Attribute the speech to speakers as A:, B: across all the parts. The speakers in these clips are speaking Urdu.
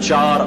A: 4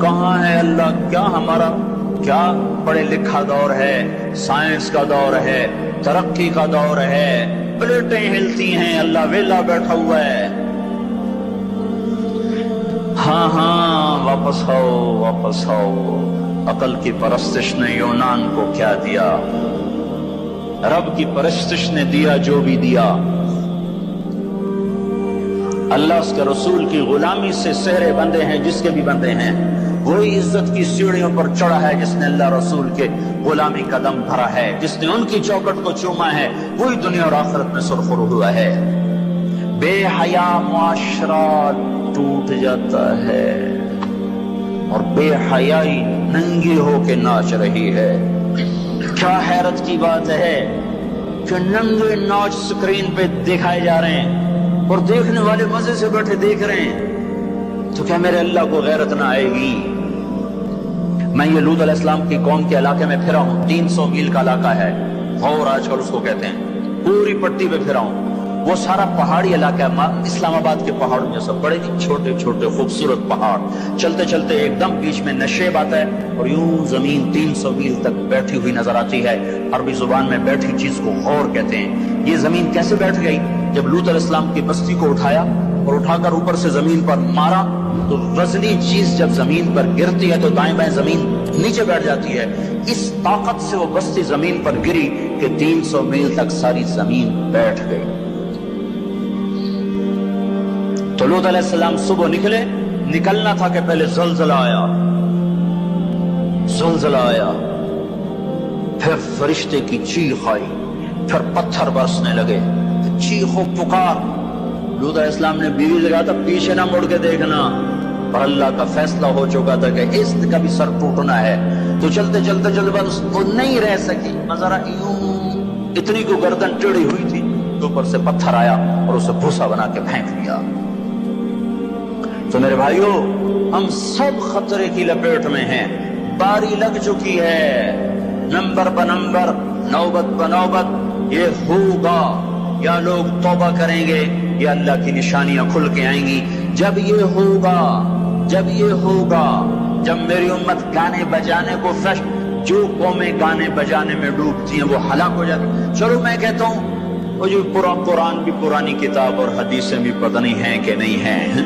A: کہاں ہے اللہ؟ کیا ہمارا کیا پڑھے لکھا دور ہے، سائنس کا دور ہے، ترقی کا دور ہے، پلیٹیں ہلتی ہیں، اللہ ویلا بیٹھا ہوا ہے۔ ہاں ہاں واپس آؤ، واپس آؤ۔ عقل کی پرستش نے یونان کو کیا دیا؟ رب کی پرستش نے دیا جو بھی دیا۔ اللہ اس کے رسول کی غلامی سے سہرے بندے ہیں جس کے بھی بندے ہیں، وہی عزت کی سیڑھیوں پر چڑھا ہے جس نے اللہ رسول کے غلامی کا دم بھرا ہے، جس نے ان کی چوکٹ کو چوما ہے، وہی دنیا اور آخرت میں سرخرو ہوا ہے۔ بے حیا معاشرہ ٹوٹ جاتا ہے اور بے حیائی ننگی ہو کے ناچ رہی ہے۔ کیا حیرت کی بات ہے کہ ننگے ناچ سکرین پہ دکھائے جا رہے ہیں اور دیکھنے والے مزے سے بیٹھے دیکھ رہے ہیں، تو کیا میرے اللہ کو غیرت نہ آئے گی؟ میں یہ لوط علیہ السلام کی قوم کے علاقے میں پھرا ہوں، 300 میل کا علاقہ ہے، غور آج کل اس کو کہتے ہیں، پوری پٹی پہ پھرا ہوں۔ وہ سارا پہاڑی علاقہ ہے، اسلام آباد کے پہاڑوں جیسا، بڑے چھوٹے چھوٹے خوبصورت پہاڑ، چلتے چلتے ایک دم بیچ میں نشیب آتا ہے اور یوں زمین 300 میل تک بیٹھی ہوئی نظر آتی ہے۔ عربی زبان میں بیٹھی چیز کو غور کہتے ہیں۔ یہ زمین کیسے بیٹھ گئی؟ جب لوط علیہ السلام کی بستی کو اٹھایا اور اٹھا کر اوپر سے زمین پر مارا تو وزنی چیز جب زمین پر گرتی ہے تو دائیں بائیں زمین نیچے بیٹھ جاتی ہے۔ اس طاقت سے وہ بستی زمین پر گری کہ 300 میل تک ساری زمین بیٹھ گئی۔ تو لوط علیہ السلام صبح نکلنا تھا کہ پہلے زلزلہ آیا، پھر فرشتے کی چیخ آئی، پھر پتھر برسنے لگے، چیخ و پکار۔ لوط علیہ السلام نے بیوی سے کہا تھا پیچھے نہ مڑ کے دیکھنا، اور اللہ کا فیصلہ ہو چکا تھا کہ اس کا بھی سر ٹوٹنا ہے۔ تو چلتے بس وہ نہیں رہ سکی، ذرا یوں اتنی کو گردن ٹیڑھی ہوئی تھی تو اوپر سے پتھر آیا اور اسے بھوسا بنا کے پھینک دیا۔ تو میرے بھائیو، ہم سب خطرے کی لپیٹ میں ہیں، باری لگ چکی ہے، نمبر بنمبر، نوبت بنوبت یہ ہوگا۔ یا لوگ توبہ کریں گے یا اللہ کی نشانیاں کھل کے آئیں گی۔ جب یہ ہوگا، جب میری امت گانے بجانے کو جو قومیں گانے بجانے میں ڈوبتی ہیں وہ ہلاک ہو جاتی۔ چلو میں کہتا ہوں وہ جو قرآن بھی پرانی کتاب اور حدیثیں بھی پتہ نہیں ہیں کہ نہیں ہیں۔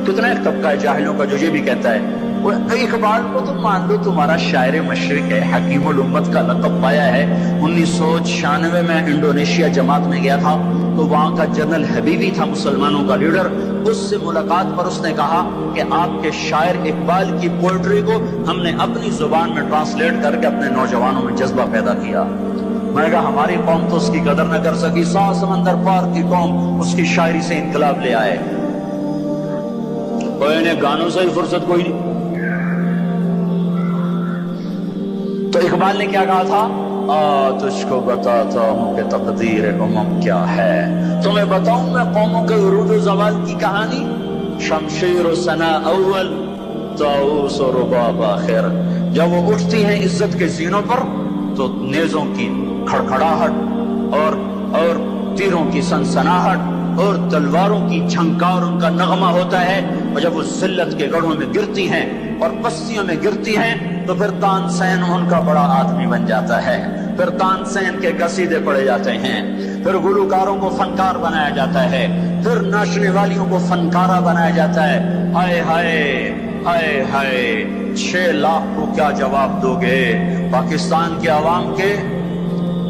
A: کتنا ایک طبقہ ہے جاہلوں کا جو یہ بھی کہتا ہے وہ اقبال کو تو مان لو تمہارا شاعر مشرق ہے، حکیم الامت کا لقب پایا ہے۔ 1996 میں انڈونیشیا جماعت میں گیا تھا تو وہاں کا جنرل حبیبی تھا مسلمانوں کا لیڈر، اس سے ملاقات پر اس نے کہا کہ آپ کے شاعر اقبال کی پوئٹری کو ہم نے اپنی زبان میں ٹرانسلیٹ کر کے اپنے نوجوانوں میں جذبہ پیدا کیا۔ میں نے کہا ہماری قوم تو اس کی قدر نہ کر سکی، 100 سمندر پار کی قوم اس کی شاعری سے انقلاب لے آئے۔ کوئی نے گانوں سے ہی فرصت کوئی نہیں۔ تو اقبال نے کیا کہا تھا؟ تجھ کو بتاتا ہوں کہ تقدیر امم کیا ہے، تمہیں بتاؤں میں قوموں کے عروج و زوال کی کہانی۔ شمشیر و ثنا اول، طاؤس و رباب آخر۔ جب وہ اٹھتی ہیں عزت کے زینوں پر تو نیزوں کی کھڑکھڑاہٹ اور تیروں کی سنسناہٹ اور تلواروں کی جھنکار ان کا نغمہ ہوتا ہے، اور جب وہ ذلت کے گڑھوں میں گرتی ہیں اور بستیوں میں گرتی ہیں تو پھر تان سین ان کا بڑا آدمی بن جاتا ہے، پھر تان سین کے قصیدے پڑھے جاتے ہیں، پھر گلوکاروں کو فنکار بنایا جاتا ہے، پھر ناچنے والیوں کو فنکارہ بنایا جاتا ہے۔ ہائے ہائے ہائے ہائے، 6 لاکھ کو کیا جواب دو گے؟ پاکستان کے عوام کے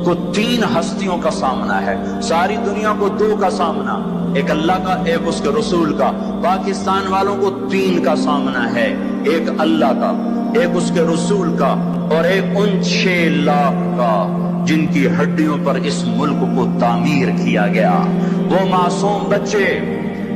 A: کو 3 ہستیوں کا سامنا ہے، ساری دنیا کو 2 کا سامنا، ایک اللہ کا ایک اس کے رسول کا۔ پاکستان والوں کو 3 کا سامنا ہے، ایک اللہ کا، ایک اس کے رسول کا اور ایک ان 6 لاکھ کا جن کی ہڈیوں پر اس ملک کو تعمیر کیا گیا۔ وہ معصوم بچے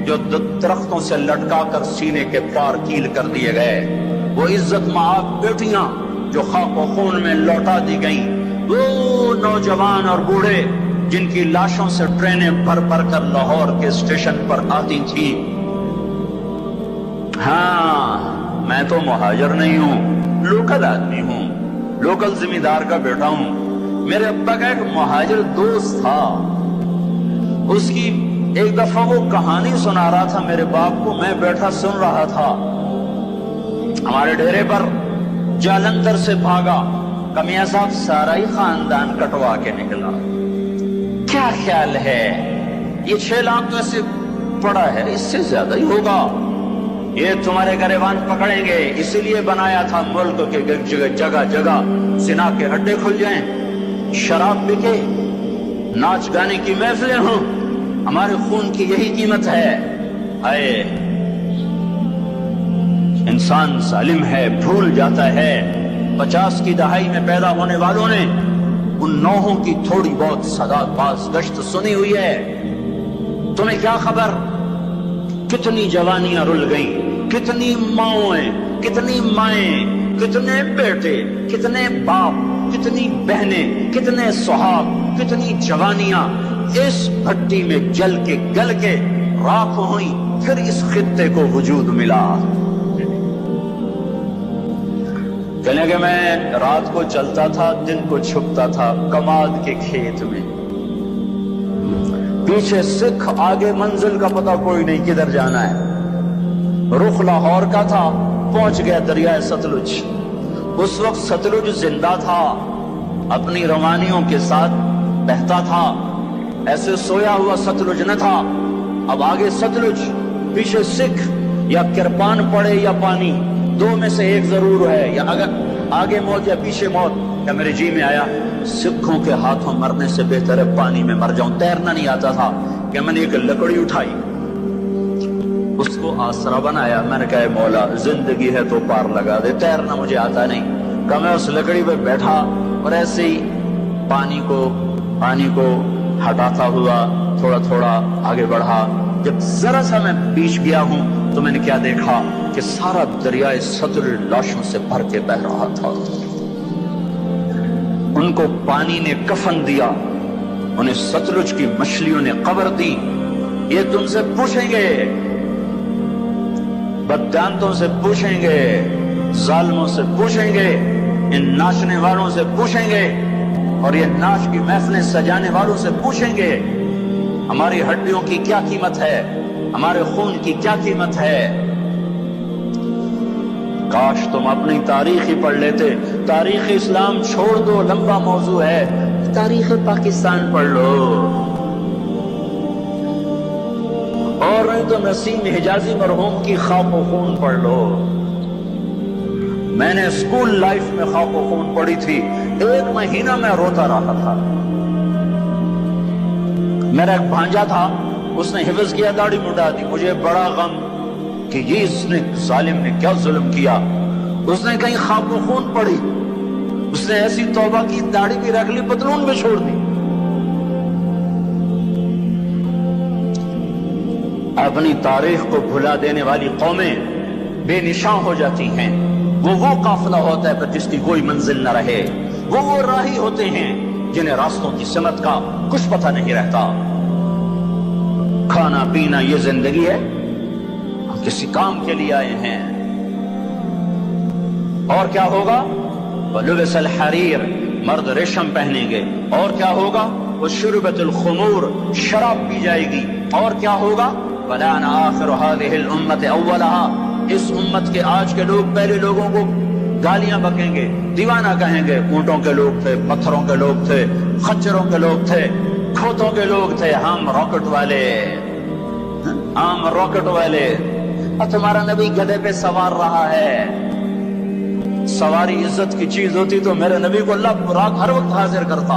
A: جو درختوں سے لٹکا کر سینے کے پار کیل کر دیے گئے، وہ عزت مآب بیٹیاں جو خاک و خون میں لوٹا دی گئیں، وہ نوجوان اور بوڑھے جن کی لاشوں سے ٹرینیں بھر بھر کر لاہور کے اسٹیشن پر آتی تھی۔ ہاں، میں تو مہاجر نہیں ہوں، لوکل آدمی ہوں، لوکل زمیندار کا بیٹا ہوں۔ میرے ابا کا ایک مہاجر دوست تھا، اس کی ایک دفعہ وہ کہانی سنا رہا تھا میرے باپ کو، میں بیٹھا سن رہا تھا۔ ہمارے ڈیرے پر جالندھر سے بھاگا کمیاں صاحب سارا ہی خاندان کٹوا کے نکلا. کیا خیال ہے یہ 6 لاکھ تو ایسے پڑا ہے, اس سے زیادہ ہی ہوگا. یہ تمہارے گریبان پکڑیں گے, اسی لیے بنایا تھا ملک کے جگہ جگہ زنا کے اڈے کھل جائیں, شراب بکے, ناچ گانے کی محفلیں ہوں. ہمارے خون کی یہی قیمت ہے. اے انسان ظالم ہے, بھول جاتا ہے. 50 کی دہائی میں پیدا ہونے والوں نے ان نوحوں کی تھوڑی بہت صدا باز گشت سنی ہوئی ہے. تمہیں کیا خبر کتنی جوانیاں رل گئیں, کتنی ماؤں, کتنی مائیں, کتنے بیٹے, کتنے باپ, کتنی بہنیں, کتنے سہاگ, کتنی جوانیاں اس بھٹی میں جل کے گل کے راکھ ہوئی, پھر اس خطے کو وجود ملا. کہنے کہ میں رات کو چلتا تھا, دن کو چھپتا تھا کماد کے کھیت میں. پیچھے سکھ, آگے منزل کا پتہ کوئی نہیں کدھر جانا ہے. رخ لاہور کا تھا, پہنچ گیا دریائے ستلج. اس وقت ستلج زندہ تھا, اپنی روانیوں کے ساتھ بہتا تھا. ایسے سویا ہوا ستلج نہ تھا. اب آگے ستلج, پیچھے سکھ. یا کرپان پڑے یا پانی, 2 میں سے ایک ضرور ہے. یا اگر آگے موت یا پیچھے موت. کہ میرے جی میں آیا سکھوں کے ہاتھوں مرنے سے بہتر ہے پانی میں مر جاؤں. تیرنا نہیں آتا تھا کہ میں نے ایک لکڑی اٹھائی, اس کو آسرا بنایا. میں نے کہا مولا زندگی ہے تو پار لگا دے, تیرنا مجھے آتا نہیں. کہ میں اس لکڑی پہ بیٹھا اور ایسے ہی پانی کو ہٹاتا ہوا تھوڑا تھوڑا آگے بڑھا. جب ذرا سا میں بیچ گیا ہوں تو میں نے کیا دیکھا کہ سارا دریائے ستلج لاشوں سے بھر کے بہ رہا تھا. ان کو پانی نے کفن دیا, انہیں ستلج کی مچھلیوں نے قبر دی. یہ تم سے پوچھیں گے, بددانتوں سے پوچھیں گے, ظالموں سے پوچھیں گے, ان ناچنے والوں سے پوچھیں گے, اور یہ ناچ کی محفلیں سجانے والوں سے پوچھیں گے ہماری ہڈیوں کی کیا قیمت ہے, ہمارے خون کی کیا قیمت ہے. کاش تم اپنی تاریخ ہی پڑھ لیتے. تاریخ اسلام چھوڑ دو, لمبا موضوع ہے. تاریخ پاکستان پڑھ لو, اور نہیں تو نسیم حجازی مرحوم کی خاک و خون پڑھ لو. میں نے اسکول لائف میں خاک و خون پڑھی تھی. 1 مہینہ میں روتا رہا تھا. میرا ایک بھانجا تھا, اس نے حفظ کیا, داڑھی مڈا دی. مجھے بڑا غم کہ یہ اس نے ظالم نے کیا ظلم کیا. اس نے کہیں خاک و خون پڑھی, اس نے ایسی توبہ کی, داڑھی بھی رکھ لی, پتلون بھی چھوڑ دی. اپنی تاریخ کو بھلا دینے والی قومیں بے نشان ہو جاتی ہیں. وہ قافلہ ہوتا ہے پر جس کی کوئی منزل نہ رہے. وہ راہی ہوتے ہیں جنہیں راستوں کی سمت کا کچھ پتہ نہیں رہتا. کھانا پینا یہ زندگی ہے, ہم کسی کام کے لیے آئے ہیں. اور کیا ہوگا؟ وَلُبِسَ الْحَرِيرُ, مرد ریشم پہنیں گے. اور کیا ہوگا؟ وَشُرِبَتِ الْخُمُورُ, شراب پی جائے گی. اور کیا ہوگا؟ وَلَعَنَ آخِرُ هَذِهِ الْأُمَّةِ أَوَّلَهَا, اس امت کے آج کے لوگ پہلے لوگوں کو گالیاں بکیں گے, دیوانہ کہیں گے. اونٹوں کے لوگ تھے, پتھروں کے لوگ تھے, خچروں کے لوگ تھے, کھوتوں کے لوگ تھے. ہم راکٹ والے, ہم راکٹ والے. اور تمہارا نبی گدھے پہ سوار رہا ہے. سواری عزت کی چیز ہوتی تو میرے نبی کو اللہ راک ہر وقت حاضر کرتا.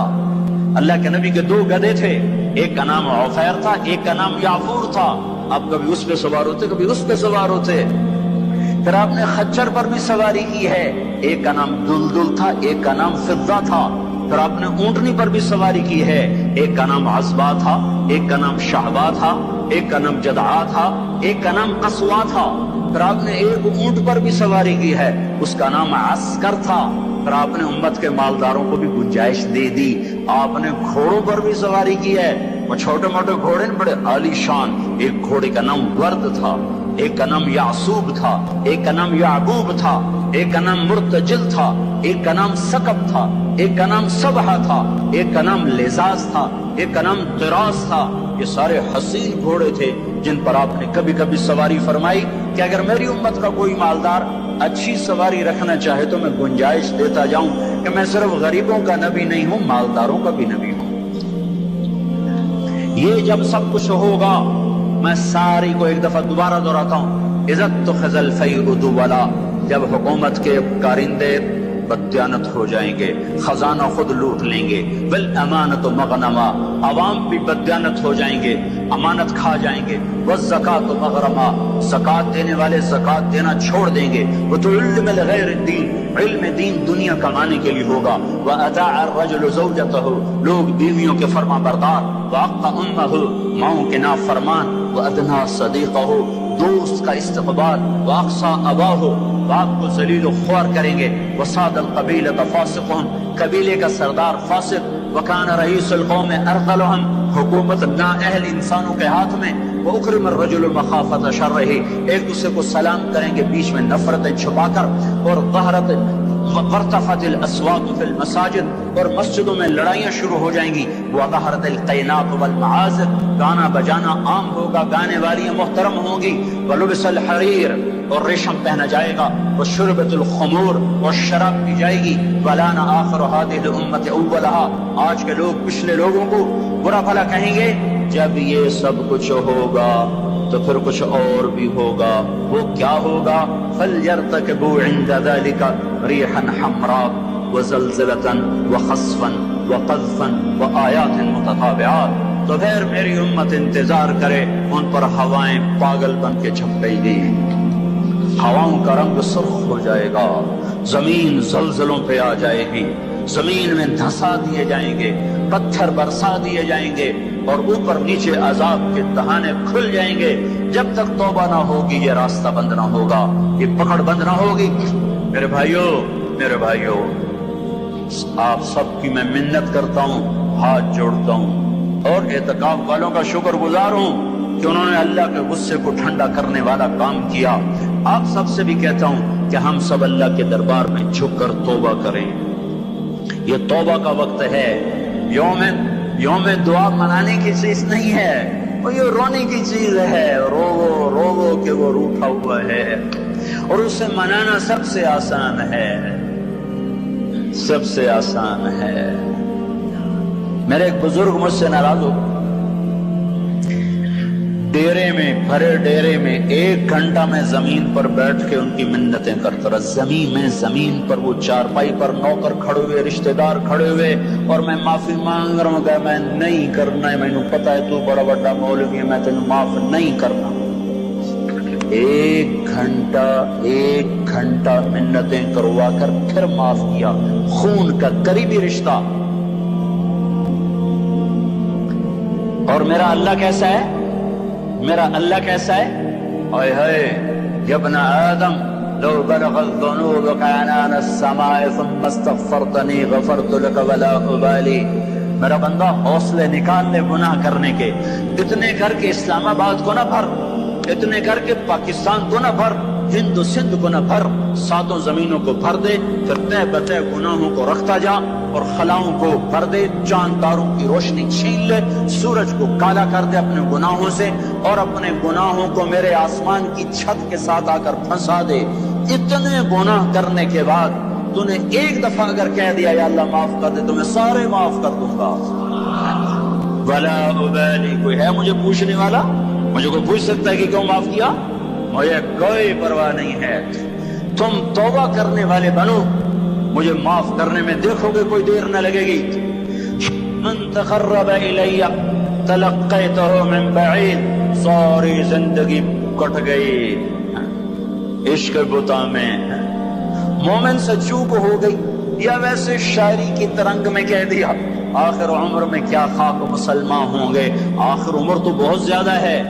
A: اللہ کے نبی کے 2 گدھے تھے, ایک کا نام عفیر تھا, ایک کا نام یعفور تھا. آپ کبھی اس پہ سوار ہوتے, کبھی اس پہ سوار ہوتے. پھر آپ نے خچر پر بھی سواری کی ہے, ایک کا نام دلدل تھا, ایک کا نام فضہ تھا. پھر آپ نے اونٹنی پر بھی سواری کی ہے, ایک کا نام عصبہ تھا, ایک کا نام شہبہ تھا, ایک کا نام جدعا تھا, ایک کا نام قصوا تھا. پھر آپ نے ایک اونٹ پر بھی سواری کی ہے, اس کا نام عسکر تھا. پھر آپ نے امت کے مالداروں کو بھی گنجائش دے دی. آپ نے گھوڑوں پر بھی سواری کی ہے, وہ چھوٹے موٹے گھوڑے بڑے عالی شان. ایک گھوڑے کا نام ورد تھا, ایک کا نام یعصوب تھا, ایک کا نام یعقوب تھا, ایک کا نام مرتجل تھا, ایک کا نام سکب تھا, ایک کا نام سبحہ تھا, ایک کا نام لزاز تھا, ایک کا نام طراز تھا. یہ سارے حسین گھوڑے تھے جن پر آپ نے کبھی کبھی سواری فرمائی کہ اگر میری امت کا کوئی مالدار اچھی سواری رکھنا چاہے تو میں گنجائش دیتا جاؤں کہ میں صرف غریبوں کا نبی نہیں ہوں، مالداروں کا بھی نبی ہوں۔ یہ جب سب کچھ ہوگا، میں ساری کو ایک دفعہ دوبارہ دہراتا ہوں، عزت تو خزل فیعدو والا، جب حکومت کے کارندے بددیانت ہو جائیں گے، خزانہ خود لوٹ لیں گے، والامانت مغنما، عوام بھی بددیانت ہو جائیں گے، امانت کھا جائیں گے، والزکات مغرما، زکات دینے والے زکات دینا چھوڑ دیں گے، وہ تو علم لغیر الدین، علم دین دنیا کمانے کے لیے ہوگا، وَأَطَاعَ الرَّجُلُ زَوْجَتَهُ، لوگ بیویوں کے فرما بردار، وَأَقَّ أُمَّهُ، ماؤں کے نافرمان، وَأَدْنَا صَدِيقَهُ، دوست کا استقبال، وَأَقْصَى أَبَاهُ، باپ کو ذلیل و خوار کریں گے، وَصَادَ الْقَبِيلَةَ فَاسِقٌ، قبیلے کا سردار فاسق، وَكَانَ رَئِيسُ الْقَوْمِ أَرْذَلُهُمْ، حکومت نااہل انسانوں کے ہاتھ میں، وَأُكْرِمَ الرَّجُلُ مَخَافَةَ شَرِّهِ، ایک دوسرے کو سلام کریں گے بیچ میں نفرتیں چھپا کر، اور ظہرت وارتفعت الاصوات فی المساجد، اور مسجدوں میں لڑائیاں شروع ہو جائیں گی، وظہرت القینات والمعازف، گانا بجانا عام ہوگا، گانے والیاں محترم ہوں گی، ولبس الحریر، اور ریشم پہنا جائے گا، وشربت الخمور، اور شراب پی جائے گی، ولان آخر هذه الامة اولها، آج کے لوگ پچھلے لوگوں کو برا بھلا کہیں گے۔ جب یہ سب کچھ ہوگا تو پھر کچھ اور بھی ہوگا، وہ کیا ہوگا؟ فَلْيَرْتَكِبُوا عِنْدَ ذَلِكَ رِيحًا حَمْرَاء وَزَلْزَلَةً وَخَسْفًا وَقَذْفًا وَآيَاتٍ مُتَتَابِعَاتٍ، تو پھر میری امت انتظار کرے، ان پر ہوائیں پاگل بن کے جھپٹیں گی، ہواؤں کا رنگ سرخ ہو جائے گا، زمین زلزلوں پہ آ جائے گی، زمین میں دھسا دیے جائیں گے، پتھر برسا دیے جائیں گے، اور اوپر نیچے عذاب کے دہانے کھل جائیں گے۔ جب تک توبہ نہ ہوگی یہ راستہ بند نہ ہوگا، یہ پکڑ بند نہ ہوگی۔ میرے بھائیوں، آپ سب کی میں منت کرتا ہوں، ہاتھ جوڑتا ہوں، اور اعتکاف والوں کا شکر گزار ہوں کہ انہوں نے اللہ کے غصے کو ٹھنڈا کرنے والا کام کیا۔ آپ سب سے بھی کہتا ہوں کہ ہم سب اللہ کے دربار میں جھک کر توبہ کریں۔ یہ توبہ کا وقت ہے، یوم دعا منانے کی چیز نہیں ہے، وہ یہ رونے کی چیز ہے، رو کہ وہ روٹھا ہوا ہے، اور اسے منانا سب سے آسان ہے، سب سے آسان ہے۔ میرے ایک بزرگ مجھ سے ناراض ہو، ڈیرے میں، بھرے ڈیرے میں 1 گھنٹہ میں زمین پر بیٹھ کے ان کی منتیں کرتا رہا، زمین پر وہ چارپائی پر نوکر کھڑے ہوئے، رشتہ دار کھڑے ہوئے، اور میں معافی مانگ رہا ہوں کہ میں نہیں کرنا ہے، میں نے پتا ہے تو بڑا بڑا مولوی ہے، میں تینوں معاف نہیں کرنا۔ 1 گھنٹہ منتیں کروا کر پھر معاف کیا، خون کا قریبی رشتہ۔ اور میرا اللہ کیسا ہے؟ میرا اللہ کیسا ہے؟ اے ہے یا ابن آدم، لو بلغ الذنوب عنان السماء ثم استغفرتنی غفرت لك ولا ابالی۔ میرا بندہ حوصلے نکال لے گناہ کرنے کے، اتنے کر کے اسلام آباد کو نہ بھر، اتنے کر کے پاکستان کو نہ بھر، ہند و سندھ کو نہ بھر، 7 زمینوں کو بھر دے، پھر تے بتے گناہوں کو رکھتا جا، اور خلاؤں کو بھر دے، چاند تاروں کی روشنی چھین لے، سورج کو کالا کر دے اپنے گناہوں سے، اور اپنے گناہوں کو میرے آسمان کی چھت کے ساتھ آ کر پھنسا دے۔ اتنے گناہ کرنے کے بعد تو نے 1 دفعہ اگر کہہ دیا یا اللہ معاف کر دے تو میں سارے معاف کر دوں گا، ولا ابالی۔ کوئی ہے مجھے پوچھنے والا؟ مجھے کوئی پوچھ سکتا ہے کہ کیوں معاف کیا؟ مجھے کوئی پرواہ نہیں ہے۔ تم توبہ کرنے والے بنو، مجھے معاف کرنے میں دیکھو گے کوئی دیر نہ لگے گی۔ من تقرب الی تلقیتہ من بعید، ساری زندگی کٹ گئی عشق بتا میں، مومن سے چوک ہو گئی، یا ویسے شاعری کی ترنگ میں کہہ دیا آخر عمر میں کیا خاک مسلمان ہوں گے، آخر عمر تو بہت زیادہ ہے،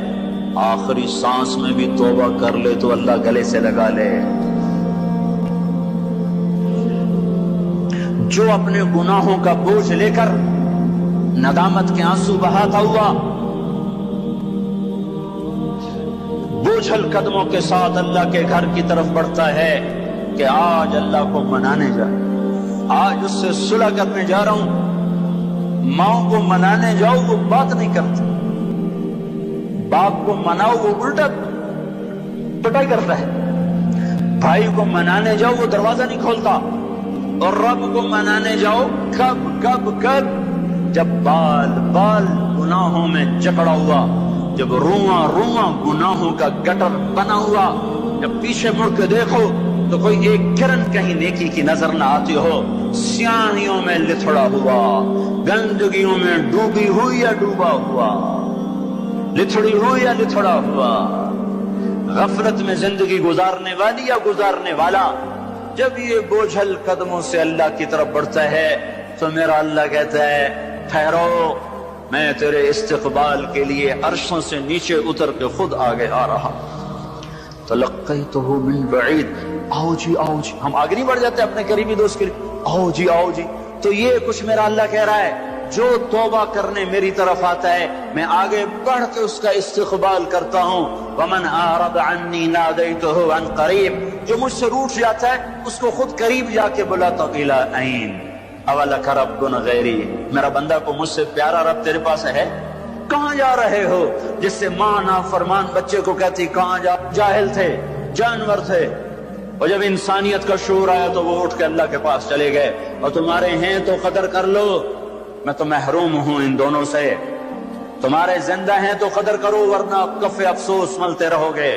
A: آخری سانس میں بھی توبہ کر لے تو اللہ گلے سے لگا لے۔ جو اپنے گناہوں کا بوجھ لے کر ندامت کے آنسو بہاتا ہوا، بوجھل قدموں کے ساتھ اللہ کے گھر کی طرف بڑھتا ہے کہ آج اللہ کو منانے جا، آج اس سے صلح کرنے جا رہا ہوں۔ ماں کو منانے جاؤ وہ بات نہیں کرتی، باپ کو مناؤ وہ الٹا پٹائی کرتا ہے۔ بھائی کو منانے جاؤ وہ دروازہ نہیں کھولتا، اور رب کو منانے جاؤ کب کب کب؟ جب بال بال گناہوں میں جکڑا ہوا، جب رواں رواں گناہوں کا گٹر بنا ہوا، جب پیچھے مڑ کے دیکھو تو کوئی ایک کرن کہیں نیکی کی نظر نہ آتی ہو، سیاہیوں میں لتھڑا ہوا، گندگیوں میں ڈوبی ہوئی یا ڈوبا ہوا، لتھڑی ہوئی یا لتھڑا ہوا، غفلت میں زندگی گزارنے والی یا گزارنے والا، جب یہ بوجھل قدموں سے اللہ کی طرف بڑھتا ہے تو میرا اللہ کہتا ہے ٹھہرو، میں تیرے استقبال کے لیے عرشوں سے نیچے اتر کے خود آگے آ رہا۔ تلقیتہ من بعید، آؤ جی آؤ جی، ہم آگے نہیں بڑھ جاتے اپنے قریبی دوست کے لیے، آؤ جی، تو یہ کچھ میرا اللہ کہہ رہا ہے، جو توبہ کرنے میری طرف آتا ہے میں آگے بڑھ کے اس کا استقبال کرتا ہوں۔ ومن اعرض عنی نادیتہ عن قریب، جو مجھ سے روٹ جاتا ہے اس کو خود قریب جا کے بلاتا ہوں۔ الی این اولک رب غیری، میرا بندہ کو مجھ سے پیارا رب تیرے پاس ہے؟ کہاں جا رہے ہو؟ جس سے ماں نافرمان بچے کو کہتی کہاں جا، جاہل تھے، جانور تھے، اور جب انسانیت کا شعور آیا تو وہ اٹھ کے اللہ کے پاس چلے گئے۔ اور تمہارے ہیں تو قدر کر لو، میں تو محروم ہوں ان دونوں سے، تمہارے زندہ ہیں تو قدر کرو ورنہ کف افسوس ملتے رہو گے۔